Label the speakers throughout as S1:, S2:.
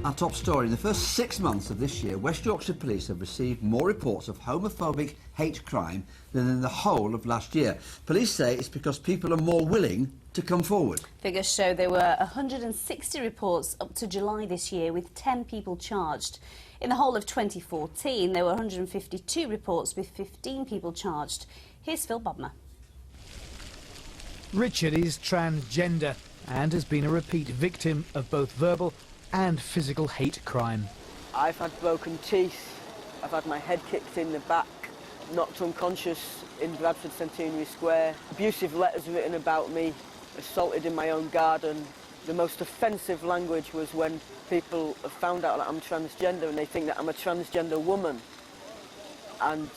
S1: Our top story. In the first 6 months of this year, West Yorkshire Police have received more reports of homophobic hate crime than in the whole of last year. Police say it's because people are more willing to come forward.
S2: Figures show there were 160 reports up to July this year, with 10 people charged. In the whole of 2014, there were 152 reports with 15 people charged. Here's Phil Bodmer.
S3: Richard is transgender and has been a repeat victim of both verbal and physical hate crime.
S4: I've had broken teeth, I've had my head kicked in the back, knocked unconscious in Bradford Centenary Square, abusive letters written about me, assaulted in my own garden. The most offensive language was when people have found out that I'm transgender and they think that I'm a transgender woman. And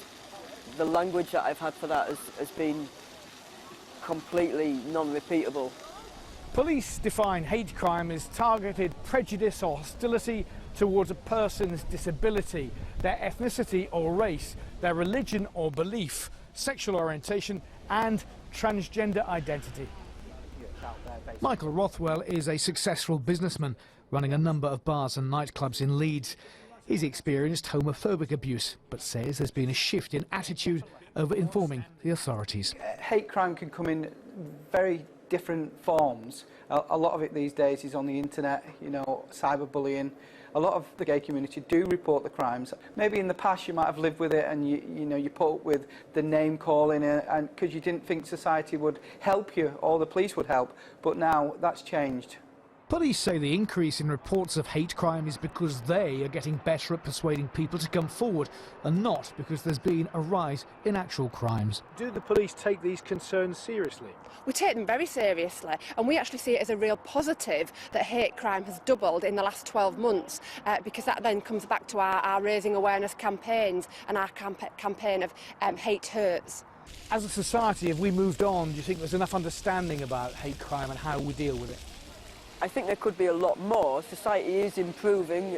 S4: the language that I've had for that has been completely non-repeatable.
S3: Police define hate crime as targeted prejudice or hostility towards a person's disability, their ethnicity or race, their religion or belief, sexual orientation and transgender identity. Michael Rothwell is a successful businessman running a number of bars and nightclubs in Leeds. He's experienced homophobic abuse, but says there's been a shift in attitude over informing the authorities.
S5: Hate crime can come in very different forms. A lot of it these days is on the internet, you know, cyberbullying. A lot of the gay community do report the crimes. Maybe in the past you might have lived with it and you put up with the name calling and because you didn't think society would help you or the police would help, but now that's changed.
S3: Police say the increase in reports of hate crime is because they are getting better at persuading people to come forward and not because there's been a rise in actual crimes. Do the police take these concerns seriously?
S6: We take them very seriously, and we actually see it as a real positive that hate crime has doubled in the last 12 months because that then comes back to our raising awareness campaigns and our campaign of Hate Hurts.
S3: As a society, have we moved on? Do you think there's enough understanding about hate crime and how we deal with it?
S4: I think there could be a lot more. Society is improving.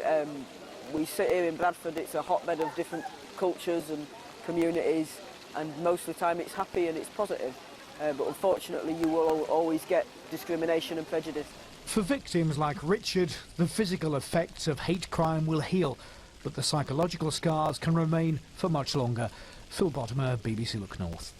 S4: We sit here in Bradford, it's a hotbed of different cultures and communities, and most of the time it's happy and it's positive. But unfortunately you will always get discrimination and prejudice.
S3: For victims like Richard, the physical effects of hate crime will heal, but the psychological scars can remain for much longer. Phil Bodmer, BBC Look North.